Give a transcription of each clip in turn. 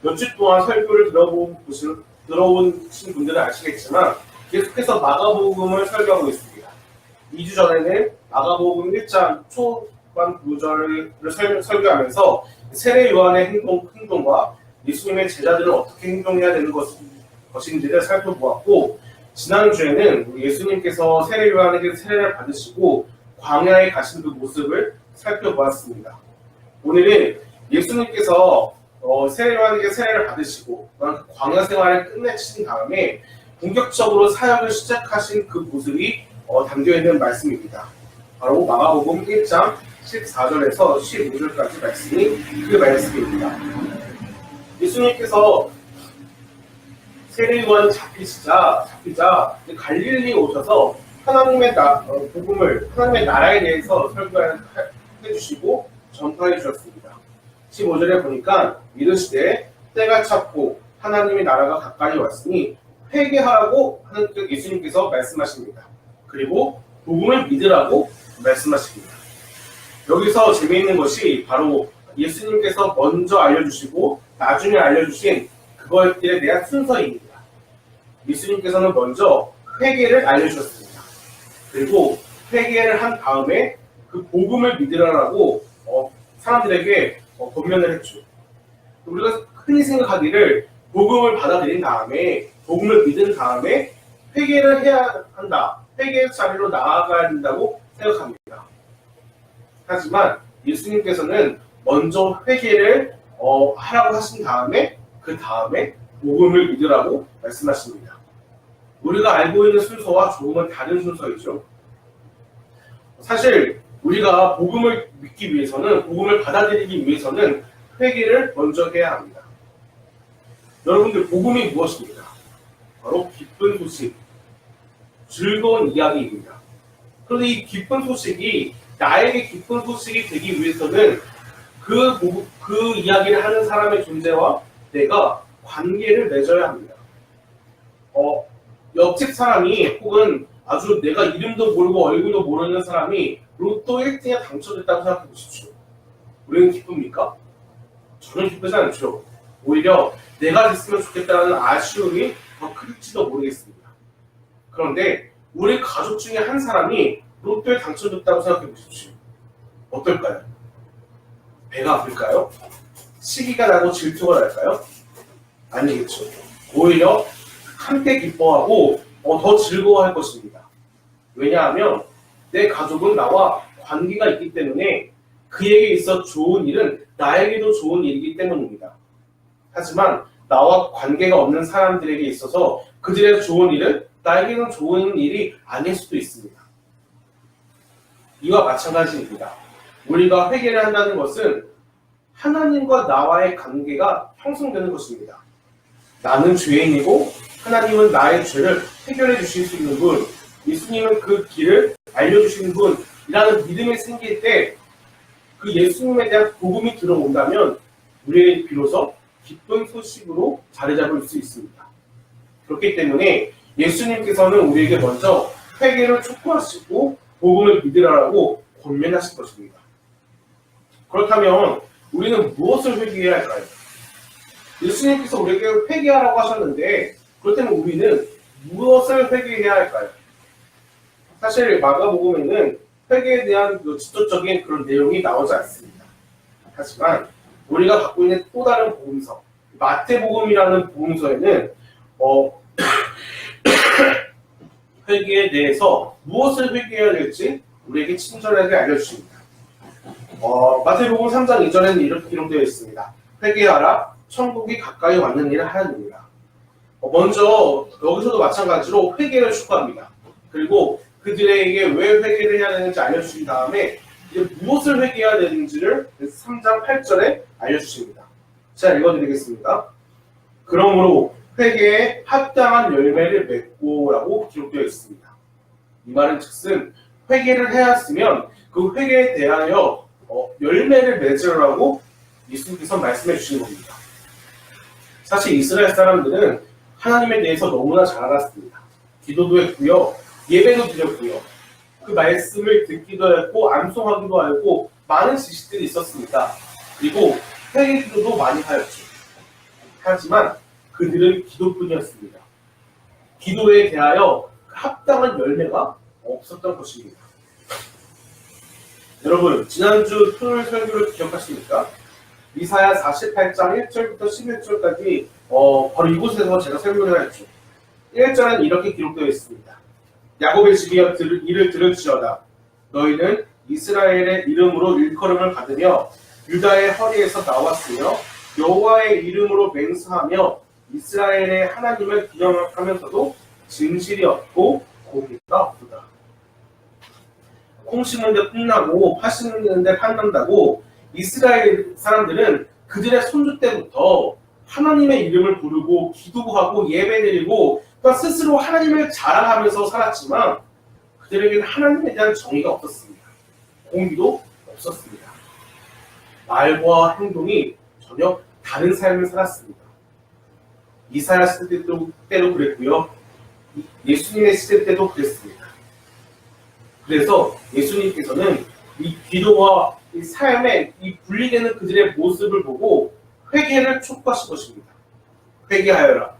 몇 주 동안 설교를 들어오신 분들은 아시겠지만 계속해서 마가복음을 설교하고 있습니다. 2주 전에는 마가복음 1장 초반 구절을 설교하면서 세례 요한의 행동과 예수님의 제자들은 어떻게 행동해야 되는 것인지를 살펴보았고, 지난주에는 예수님께서 세례 요한에게 세례를 받으시고 광야에 가신 그 모습을 살펴보았습니다. 오늘은 예수님께서 세례 요한에게 세례를 받으시고 그 광야 생활을 끝내신 다음에 본격적으로 사역을 시작하신 그 모습이 담겨있는 말씀입니다. 바로 마가복음 1장 14절에서 15절까지 말씀이 그 말씀입니다. 예수님께서 세례 요한 잡히자 갈릴리에 오셔서 하나님의 하나님의 나라에 대해서 설교해 주시고 전파해 주셨습니다. 15절에 보니까 이르시되 때가 찼고 하나님의 나라가 가까이 왔으니 회개하라고 예수님께서 말씀하십니다. 그리고 복음을 믿으라고 말씀하십니다. 여기서 재미있는 것이 바로 예수님께서 먼저 알려주시고 나중에 알려주신 그것들에 대한 순서입니다. 예수님께서는 먼저 회개를 알려주셨습니다. 그리고 회개를 한 다음에 그 복음을 믿으라고 사람들에게 권면을 했죠. 우리가 흔히 생각하기를 복음을 받아들인 다음에 복음을 믿은 다음에 회개를 해야 한다. 회개의 자리로 나아가야 된다고 생각합니다. 하지만 예수님께서는 먼저 회개를 하라고 하신 다음에 그 다음에 복음을 믿으라고 말씀하십니다. 우리가 알고 있는 순서와 조금은 다른 순서이죠. 사실 우리가 복음을 믿기 위해서는, 복음을 받아들이기 위해서는 회개를 먼저 해야 합니다. 여러분들, 복음이 무엇입니까? 바로 기쁜 소식, 즐거운 이야기입니다. 그런데 이 기쁜 소식이 나에게 기쁜 소식이 되기 위해서는 그 이야기를 하는 사람의 존재와 내가 관계를 맺어야 합니다. 옆집 사람이 혹은 아주 내가 이름도 모르고 얼굴도 모르는 사람이 로또 1등에 당첨됐다고 생각해 보십시오. 우리는 기쁩니까? 저는 기쁘지 않죠. 오히려 내가 됐으면 좋겠다는 아쉬움이 더 클지도 모르겠습니다. 그런데 우리 가족 중에 한 사람이 로또에 당첨됐다고 생각해 보십시오. 어떨까요? 배가 아플까요? 시기가 나고 질투가 날까요? 아니겠죠. 오히려 함께 기뻐하고 더 즐거워할 것입니다. 왜냐하면 내 가족은 나와 관계가 있기 때문에 그에게 있어 좋은 일은 나에게도 좋은 일이기 때문입니다. 하지만 나와 관계가 없는 사람들에게 있어서 그들의 좋은 일은 나에게는 좋은 일이 아닐 수도 있습니다. 이와 마찬가지입니다. 우리가 회개를 한다는 것은 하나님과 나와의 관계가 형성되는 것입니다. 나는 죄인이고 하나님은 나의 죄를 해결해 주실 수 있는 분, 예수님은 그 길을 알려주시는 분이라는 믿음이 생길 때 그 예수님에 대한 복음이 들어온다면 우리에게 비로소 기쁜 소식으로 자리 잡을 수 있습니다. 그렇기 때문에 예수님께서는 우리에게 먼저 회개를 촉구하시고 복음을 믿으라고 권면하신 것입니다. 그렇다면 우리는 무엇을 회개해야 할까요? 예수님께서 우리에게 회개하라고 하셨는데 그렇다면 우리는 무엇을 회개해야 할까요? 사실 마가복음에는 회개에 대한 직접적인 그런 내용이 나오지 않습니다. 하지만 우리가 갖고 있는 또 다른 복음서, 마태복음이라는 복음서에는 회개에 대해서 무엇을 회개해야 될지 우리에게 친절하게 알려주십니다. 마태복음 3장 2절에는 이렇게 기록되어 있습니다. 회개하라, 천국이 가까이 왔는 일을 하느니라. 먼저 여기서도 마찬가지로 회개를 촉구합니다. 그리고 그들에게 왜 회개를 해야 되는지 알려주신 다음에 이제 무엇을 회개해야 되는지를 3장 8절에 알려주십니다. 제가 읽어드리겠습니다. 그러므로 회개에 합당한 열매를 맺고 라고 기록되어 있습니다. 이 말은 즉슨 회개를 해야했으면 그 회개에 대하여 열매를 맺으라고 예수님께서 말씀해 주신 겁니다. 사실 이스라엘 사람들은 하나님에 대해서 너무나 잘 알았습니다. 기도도 했고요, 예배도 드렸고요, 그 말씀을 듣기도 했고 암송하기도 하고 많은 지식들이 있었습니다. 그리고 회개 기도도 많이 하였죠. 하지만 그들은 기도뿐이었습니다. 기도에 대하여 합당한 열매가 없었던 것입니다. 여러분, 지난주 토요일 설교를 기억하십니까? 이사야 48장 1절부터 11절까지 바로 이곳에서 제가 설교를 했죠. 1절은 이렇게 기록되어 있습니다. 야곱의 집이여 이를 들을지어다. 너희는 이스라엘의 이름으로 일컬음을 받으며 유다의 허리에서 나왔으며 여호와의 이름으로 맹세하며 이스라엘의 하나님을 기념하면서도 진실이 없고 공의가 없다. 콩 심는데 콩나고 파 심는데 판난다고 이스라엘 사람들은 그들의 손주 때부터 하나님의 이름을 부르고 기도하고 예배드리고 또 스스로 하나님을 자랑하면서 살았지만 그들에게는 하나님에 대한 정의가 없었습니다. 공의도 없었습니다. 말과 행동이 전혀 다른 삶을 살았습니다. 이사야 시대 때도 그랬고요. 예수님의 시대 때도 그랬습니다. 그래서 예수님께서는 이 기도와 이 삶에 이 분리되는 그들의 모습을 보고 회개를 촉구하신 것입니다. 회개하여라.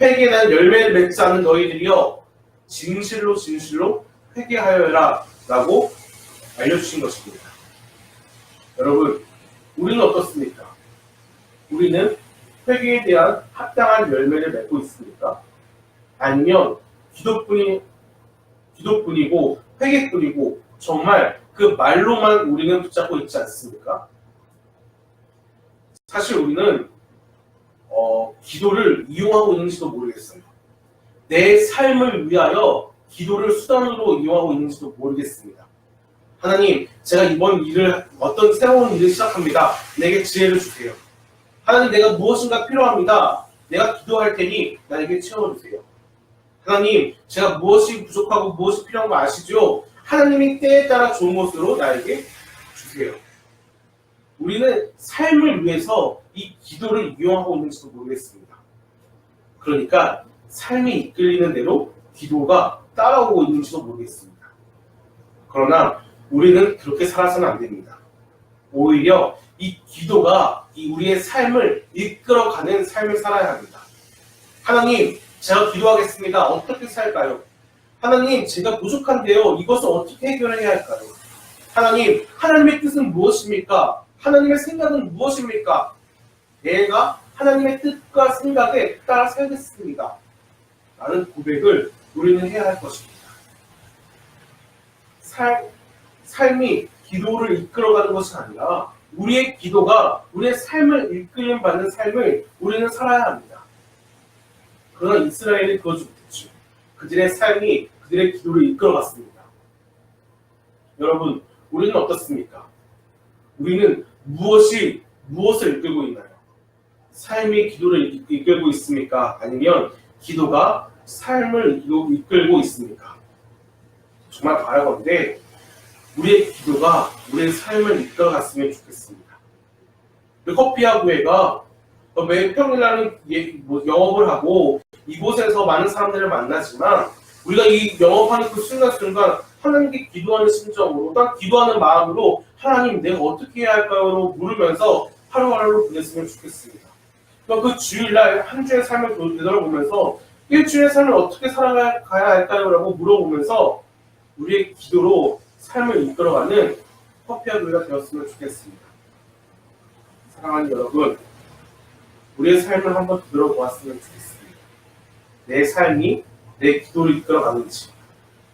회개는 열매를 맺지 않는 너희들이여 진실로 진실로 회개하여라 라고 알려주신 것입니다. 여러분, 우리는 어떻습니까? 우리는 회개에 대한 합당한 열매를 맺고 있습니까? 아니면 기도뿐이고 회개뿐이고 정말 그 말로만 우리는 붙잡고 있지 않습니까? 사실 우리는 기도를 이용하고 있는지도 모르겠어요. 내 삶을 위하여 기도를 수단으로 이용하고 있는지도 모르겠습니다. 하나님, 제가 이번 어떤 새로운 일을 시작합니다. 내게 지혜를 주세요. 하나님, 내가 무엇인가 필요합니다. 내가 기도할 테니 나에게 채워주세요. 하나님, 제가 무엇이 부족하고 무엇이 필요한 거 아시죠? 하나님이 때에 따라 좋은 것으로 나에게 주세요. 우리는 삶을 위해서 이 기도를 이용하고 있는지도 모르겠습니다. 그러니까 삶이 이끌리는 대로 기도가 따라오고 있는지도 모르겠습니다. 그러나 우리는 그렇게 살아서는 안 됩니다. 오히려 이 기도가 우리의 삶을 이끌어가는 삶을 살아야 합니다. 하나님, 제가 기도하겠습니다. 어떻게 살까요? 하나님, 제가 부족한데요. 이것을 어떻게 해결해야 할까요? 하나님, 하나님의 뜻은 무엇입니까? 하나님의 생각은 무엇입니까? 내가 하나님의 뜻과 생각에 따라 살겠습니다. 라는 고백을 우리는 해야 할 것입니다. 삶이 기도를 이끌어가는 것이 아니라 우리의 기도가 우리의 삶을 이끌림 받는 삶을 우리는 살아야 합니다. 그러나 이스라엘이 그러지 못했죠. 그들의 삶이 그들의 기도를 이끌어갔습니다. 여러분, 우리는 어떻습니까? 우리는 무엇을 이끌고 있나요? 삶이 기도를 이끌고 있습니까? 아니면 기도가 삶을 이끌고 있습니까? 정말 바라건대 우리의 기도가 우리의 삶을 이끌어갔으면 좋겠습니다. 커피아 교회가 매 평일날은 영업을 하고 이곳에서 많은 사람들을 만나지만 우리가 이 영업하는 그 순간순간 하나님께 기도하는 심정으로 딱 기도하는 마음으로 하나님 내가 어떻게 해야 할까요? 물으면서 하루하루를 보냈으면 좋겠습니다. 그 주일날 한 주의 삶을 되돌아보면서 일주일의 삶을 어떻게 살아가야 할까요? 라고 물어보면서 우리의 기도로 삶을 이끌어가는 커피아 교회가 되었으면 좋겠습니다. 사랑하는 여러분, 우리의 삶을 한번 되돌아보았으면 좋겠습니다. 내 삶이 내 기도를 이끌어가는지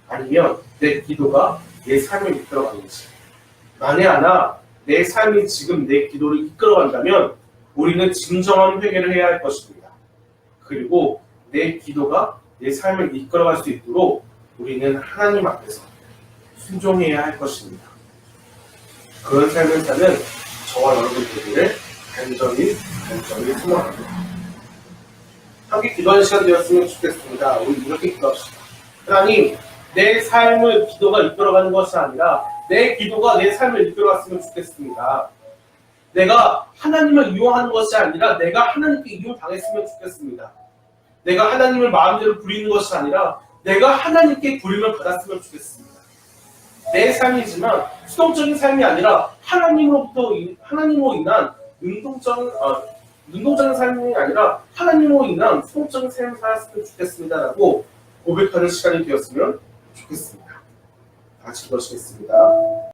아니면 내 기도가 내 삶을 이끌어가는지, 만에 하나 내 삶이 지금 내 기도를 이끌어간다면 우리는 진정한 회개를 해야 할 것입니다. 그리고 내 기도가 내 삶을 이끌어갈 수 있도록 우리는 하나님 앞에서 순종해야 할 것입니다. 그런 삶을 사는 저와 여러분 되기를 간절히 소망합니다. 함께 기도하는 시간 되었으면 좋겠습니다. 우리 이렇게 기도합시다. 하나님, 내 삶을 기도가 이끌어가는 것이 아니라 내 기도가 내 삶을 이끌어갔으면 좋겠습니다. 내가 하나님을 이용하는 것이 아니라 내가 하나님께 이용당했으면 좋겠습니다. 내가 하나님을 마음대로 부리는 것이 아니라 내가 하나님께 부림을 받았으면 좋겠습니다. 내 삶이지만 수동적인 삶이 아니라 하나님으로 인한 능동적인 삶이 아니라 하나님으로 인한 소극적인 삶을 살았으면 좋겠습니다라고 고백하는 시간이 되었으면 좋겠습니다. 다 같이 기도하시겠습니다.